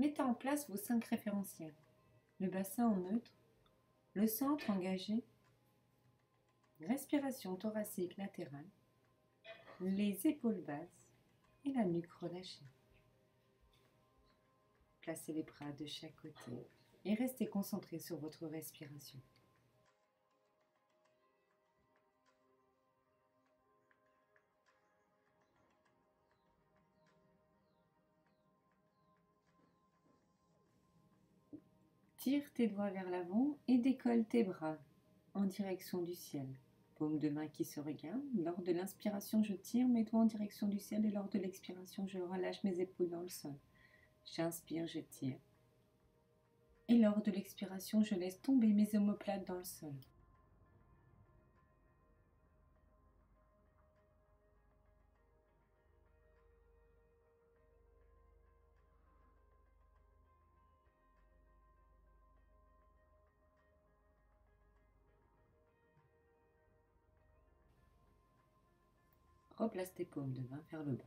Mettez en place vos 5 référentiels. Le bassin en neutre, le centre engagé, respiration thoracique latérale, les épaules basses et la nuque relâchée. Placez les bras de chaque côté et restez concentré sur votre respiration. Tire tes doigts vers l'avant et décolle tes bras en direction du ciel. Paume de main qui se regardent. Lors de l'inspiration, je tire mes doigts en direction du ciel et lors de l'expiration, je relâche mes épaules dans le sol. J'inspire, je tire. Et lors de l'expiration, je laisse tomber mes omoplates dans le sol. Replace tes paumes de main vers le bas.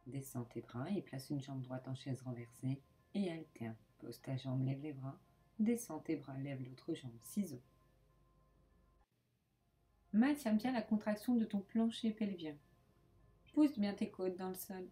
Descends tes bras et place une jambe droite en chaise renversée et alterne. Pose ta jambe, lève les bras. Descends tes bras, lève l'autre jambe. Ciseaux. Maintiens bien la contraction de ton plancher pelvien. Pousse bien tes côtes dans le sol.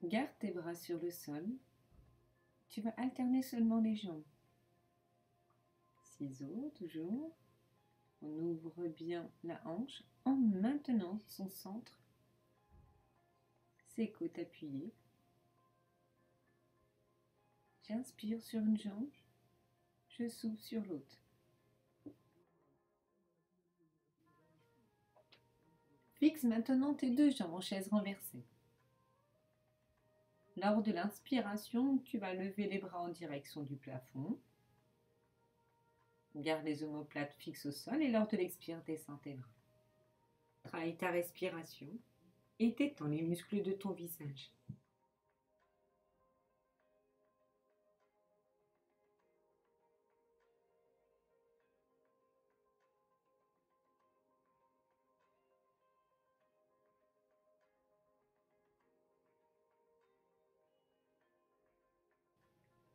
Garde tes bras sur le sol. Tu vas alterner seulement les jambes. Ciseaux, toujours. On ouvre bien la hanche en maintenant son centre. Ses côtes appuyées. J'inspire sur une jambe. Je souffle sur l'autre. Fixe maintenant tes deux jambes en chaise renversée. Lors de l'inspiration, tu vas lever les bras en direction du plafond. Garde les omoplates fixes au sol et lors de l'expire, descends tes bras. Travaille ta respiration et détends les muscles de ton visage.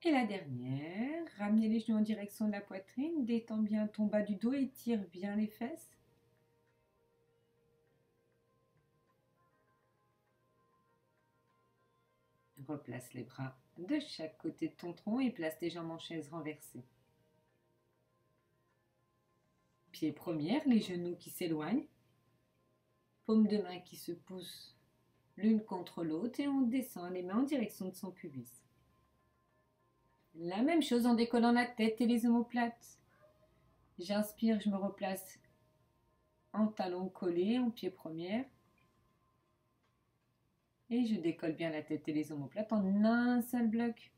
Et la dernière, ramenez les genoux en direction de la poitrine, détends bien ton bas du dos et tire bien les fesses. Replace les bras de chaque côté de ton tronc et place tes jambes en chaise renversée. Pied première, les genoux qui s'éloignent. Paumes de main qui se poussent l'une contre l'autre et on descend les mains en direction de son pubis. La même chose en décollant la tête et les omoplates. J'inspire, je me replace en talon collé, en pied première. Et je décolle bien la tête et les omoplates en un seul bloc.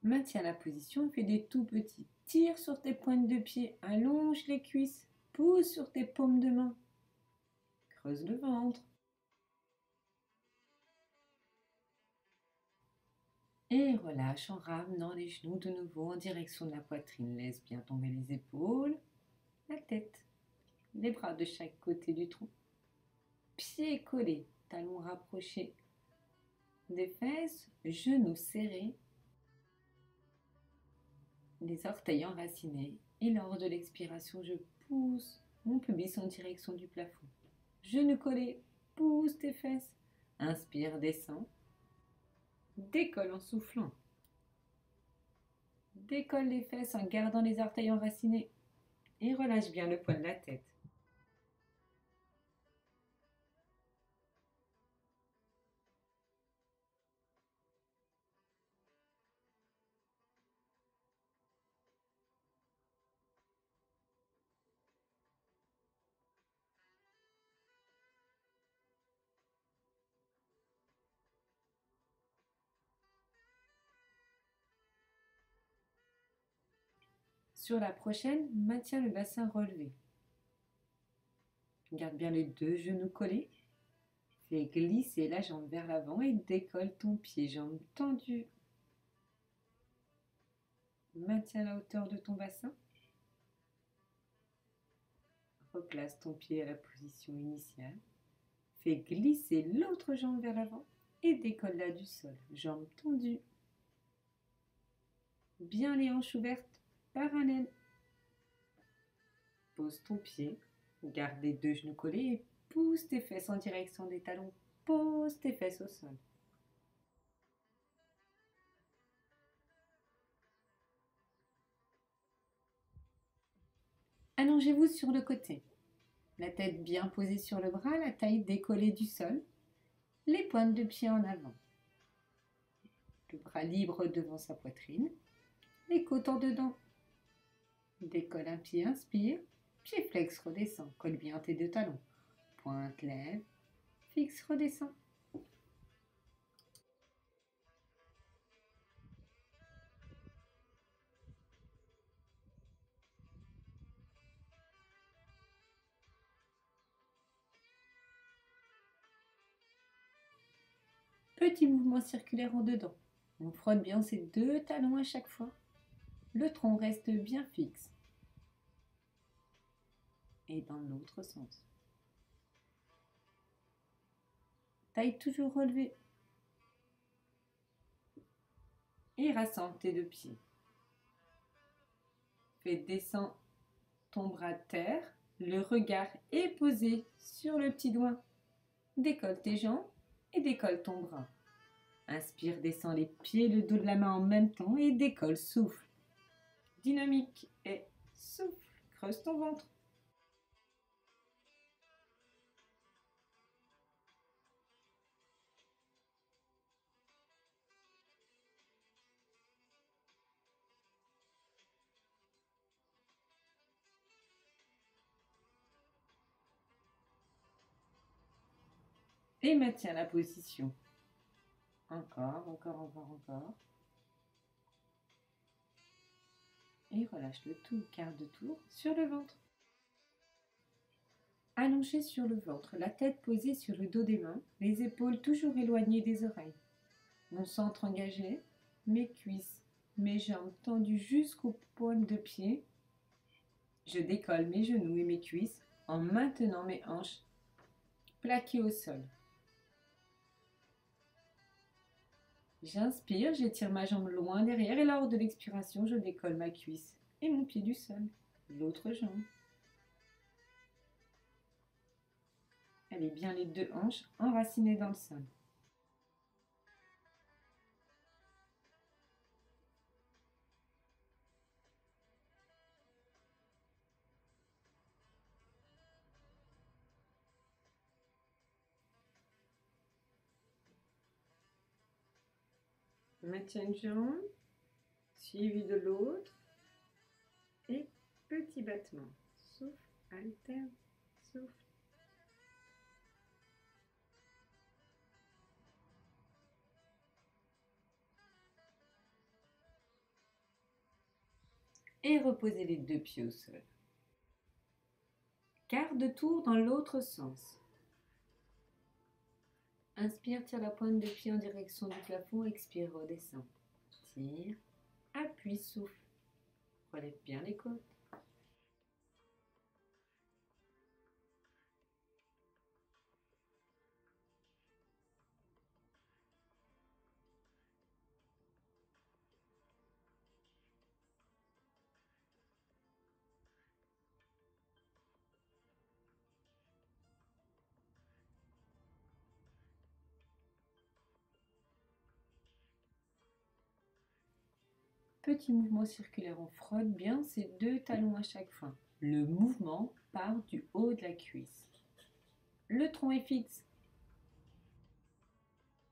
Maintiens la position, fais des tout petits. Tire sur tes pointes de pied, allonge les cuisses, pousse sur tes paumes de main. Creuse le ventre. Et relâche en ramenant les genoux de nouveau en direction de la poitrine. Laisse bien tomber les épaules, la tête, les bras de chaque côté du tronc. Pieds collés, talons rapprochés des fesses, genoux serrés, les orteils enracinés. Et lors de l'expiration, je pousse mon pubis en direction du plafond. Genoux collés, pousse tes fesses. Inspire, descends. Décolle en soufflant. Décolle les fesses en gardant les orteils enracinés. Et relâche bien le poil de la tête. Sur la prochaine, maintiens le bassin relevé. Garde bien les deux genoux collés. Fais glisser la jambe vers l'avant et décolle ton pied, jambe tendue. Maintiens la hauteur de ton bassin. Replace ton pied à la position initiale. Fais glisser l'autre jambe vers l'avant et décolle-la du sol, jambe tendue. Bien les hanches ouvertes, parallèles. Pose ton pied, garde les deux genoux collés et pousse tes fesses en direction des talons. Pose tes fesses au sol. Allongez-vous sur le côté. La tête bien posée sur le bras, la taille décollée du sol, les pointes de pied en avant. Le bras libre devant sa poitrine, les côtes en dedans. Décolle un pied, inspire, pied flex, redescend. Colle bien tes deux talons. Pointe, lève, fixe, redescend. Petit mouvement circulaire en dedans. On frotte bien ses deux talons à chaque fois. Le tronc reste bien fixe. Et dans l'autre sens. Taille toujours relevée. Et rassemble tes deux pieds. Fais descendre ton bras de terre. Le regard est posé sur le petit doigt. Décolle tes jambes et décolle ton bras. Inspire, descends les pieds, le dos de la main en même temps et décolle, souffle. Dynamique et souffle. Creuse ton ventre. Et maintiens la position. Encore, encore, encore, encore. Et relâche le tout, quart de tour sur le ventre. Allongé sur le ventre, la tête posée sur le dos des mains, les épaules toujours éloignées des oreilles. Mon centre engagé, mes cuisses, mes jambes tendues jusqu'aux pointes de pied. Je décolle mes genoux et mes cuisses en maintenant mes hanches plaquées au sol. J'inspire, j'étire ma jambe loin derrière et lors de l'expiration, je décolle ma cuisse et mon pied du sol. L'autre jambe. Allez, bien les deux hanches enracinées dans le sol. Maintiens une jambe, suivi de l'autre, et petit battement. Souffle, alterne, souffle. Et reposez les deux pieds au sol. Quart de tour dans l'autre sens. Inspire, tire la pointe de pied en direction du plafond, expire, redescend. Tire, appuie, souffle. Relève bien les côtes. Petit mouvement circulaire, on frotte bien ses deux talons à chaque fois. Le mouvement part du haut de la cuisse. Le tronc est fixe.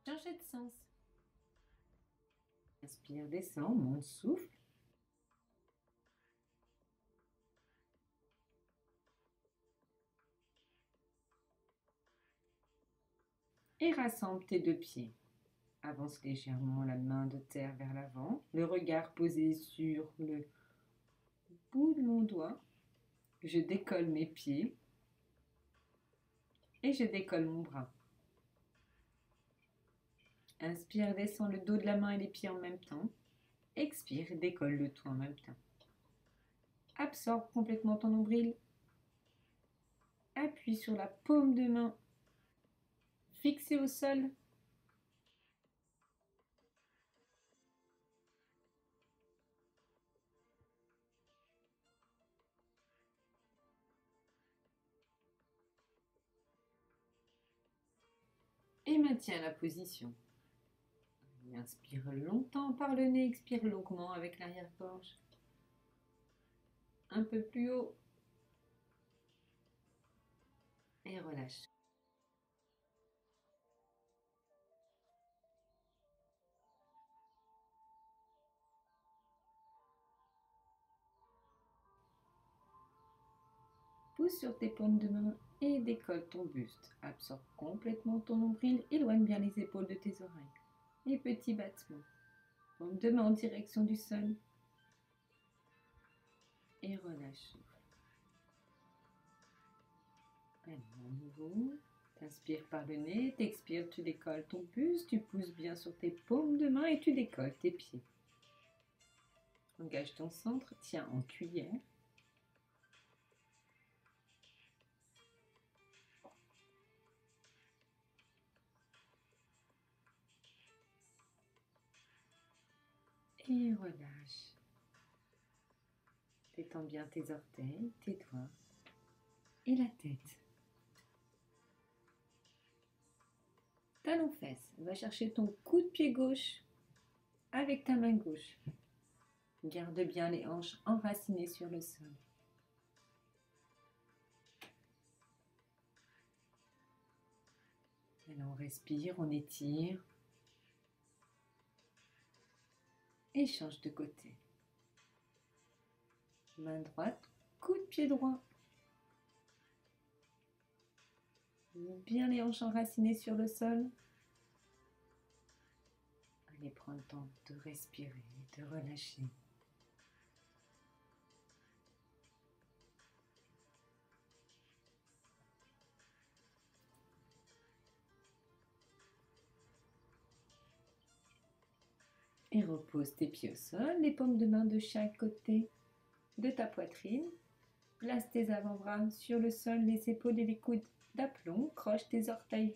Changez de sens. Inspire, descend, monte, souffle. Et rassemble tes deux pieds. Avance légèrement la main de terre vers l'avant, le regard posé sur le bout de mon doigt, je décolle mes pieds et je décolle mon bras. Inspire, descends le dos de la main et les pieds en même temps. Expire, décolle le tout en même temps. Absorbe complètement ton nombril. Appuie sur la paume de main fixée au sol. Et maintiens la position. Inspire longtemps par le nez, expire longuement avec l'arrière-gorge. Un peu plus haut. Et relâche. Pousse sur tes paumes de main et décolle ton buste. Absorbe complètement ton nombril, éloigne bien les épaules de tes oreilles. Et petits battements. Paume de main en direction du sol. Et relâche. Allez, à nouveau. T'inspires par le nez, t'expires, tu décolles ton buste, tu pousses bien sur tes paumes de main et tu décolles tes pieds. Engage ton centre, tiens en cuillère. Et relâche. Détends bien tes orteils, tes doigts et la tête. Talon-fesse, va chercher ton coup de pied gauche avec ta main gauche. Garde bien les hanches enracinées sur le sol. Alors on respire, on étire. Et change de côté. Main droite, coup de pied droit. Bien les hanches enracinées sur le sol. Allez, prends le temps de respirer, de relâcher. Et repose tes pieds au sol, les paumes de main de chaque côté de ta poitrine. Place tes avant-bras sur le sol, les épaules et les coudes d'aplomb. Croche tes orteils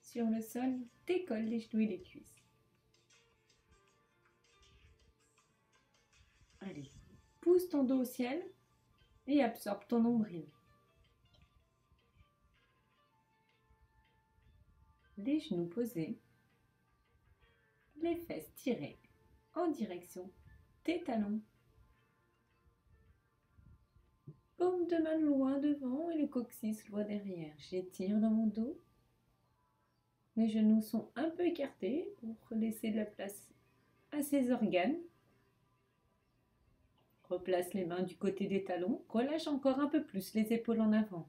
sur le sol, décolle les genoux et les cuisses. Allez, pousse ton dos au ciel et absorbe ton nombril. Les genoux posés, les fesses tirées en direction tes talons. Paume de main loin devant et le coccyx loin derrière. J'étire dans mon dos. Mes genoux sont un peu écartés pour laisser de la place à ces organes. Replace les mains du côté des talons. Relâche encore un peu plus les épaules en avant.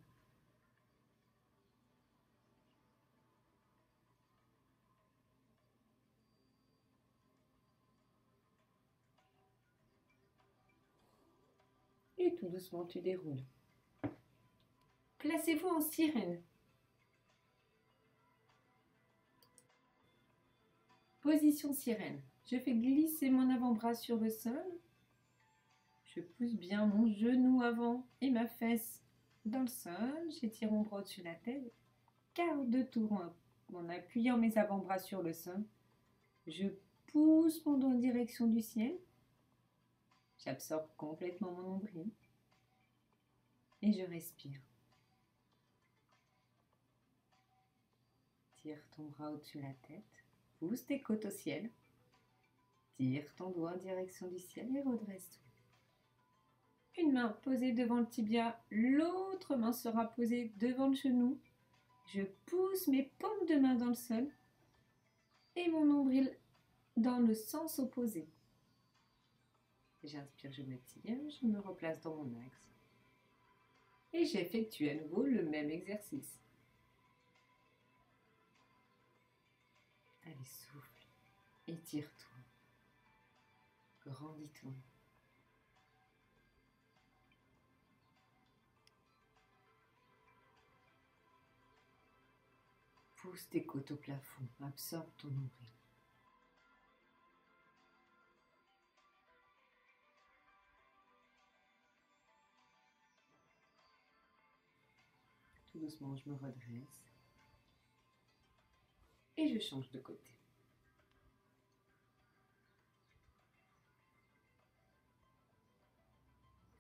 Et tout doucement, tu déroules. Placez-vous en sirène. Position sirène. Je fais glisser mon avant-bras sur le sol. Je pousse bien mon genou avant et ma fesse dans le sol. J'étire mon bras au-dessus de la tête. Quart de tour en appuyant mes avant-bras sur le sol. Je pousse mon dos en direction du ciel. J'absorbe complètement mon nombril. Et je respire. Tire ton bras au-dessus de la tête. Pousse tes côtes au ciel. Tire ton doigt en direction du ciel et redresse-toi. Une main posée devant le tibia, l'autre main sera posée devant le genou. Je pousse mes paumes de main dans le sol et mon nombril dans le sens opposé. J'inspire, je m'étire, je me replace dans mon axe. Et j'effectue à nouveau le même exercice. Allez, souffle, étire-toi, grandis-toi. Pousse tes côtes au plafond, absorbe ton nombril. Tout doucement, je me redresse et je change de côté.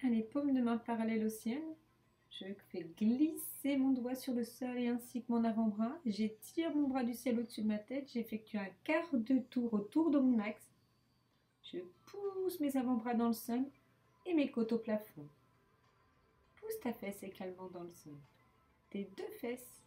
Allez, paume de main parallèle au ciel. Je fais glisser mon doigt sur le sol et ainsi que mon avant-bras. J'étire mon bras du ciel au-dessus de ma tête. J'effectue un quart de tour autour de mon axe. Je pousse mes avant-bras dans le sol et mes côtes au plafond. Pousse ta fesse également dans le sol. Tes deux fesses.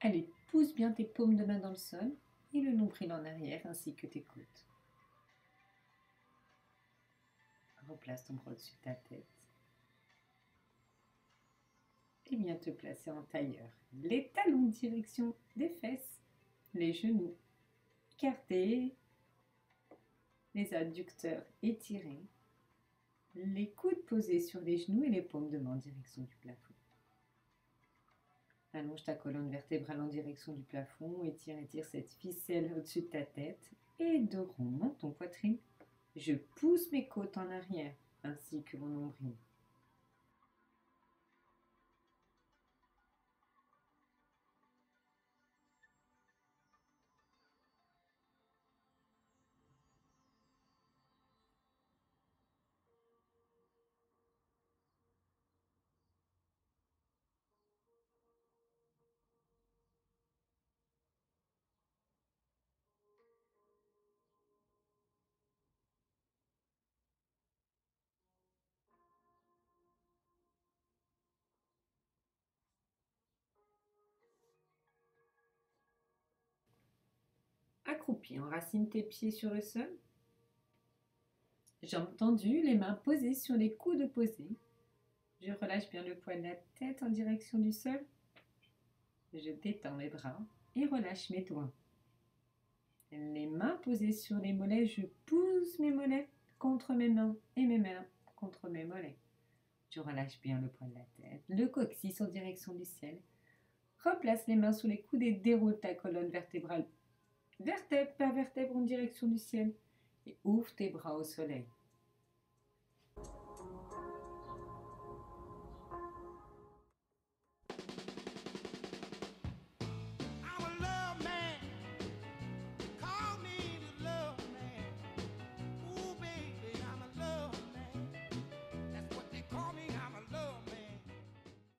Allez, pousse bien tes paumes de main dans le sol et le nombril en arrière ainsi que tes côtes. Replace ton bras au-dessus de ta tête. Et viens te placer en tailleur. Les talons en direction des fesses, les genoux écartés, les adducteurs étirés, les coudes posés sur les genoux et les paumes de main en direction du plafond. Allonge ta colonne vertébrale en direction du plafond, étire cette ficelle au-dessus de ta tête et de rond, monte ton poitrine. Je pousse mes côtes en arrière ainsi que mon nombril. Accroupi, enracine tes pieds sur le sol. Jambes tendues, les mains posées sur les coudes opposés. Je relâche bien le poids de la tête en direction du sol. Je détends mes bras et relâche mes doigts. Les mains posées sur les mollets, je pousse mes mollets contre mes mains et mes mains contre mes mollets. Je relâche bien le poids de la tête, le coccyx en direction du ciel. Replace les mains sous les coudes et déroule ta colonne vertébrale vertèbre par vertèbre en direction du ciel. Et ouvre tes bras au soleil.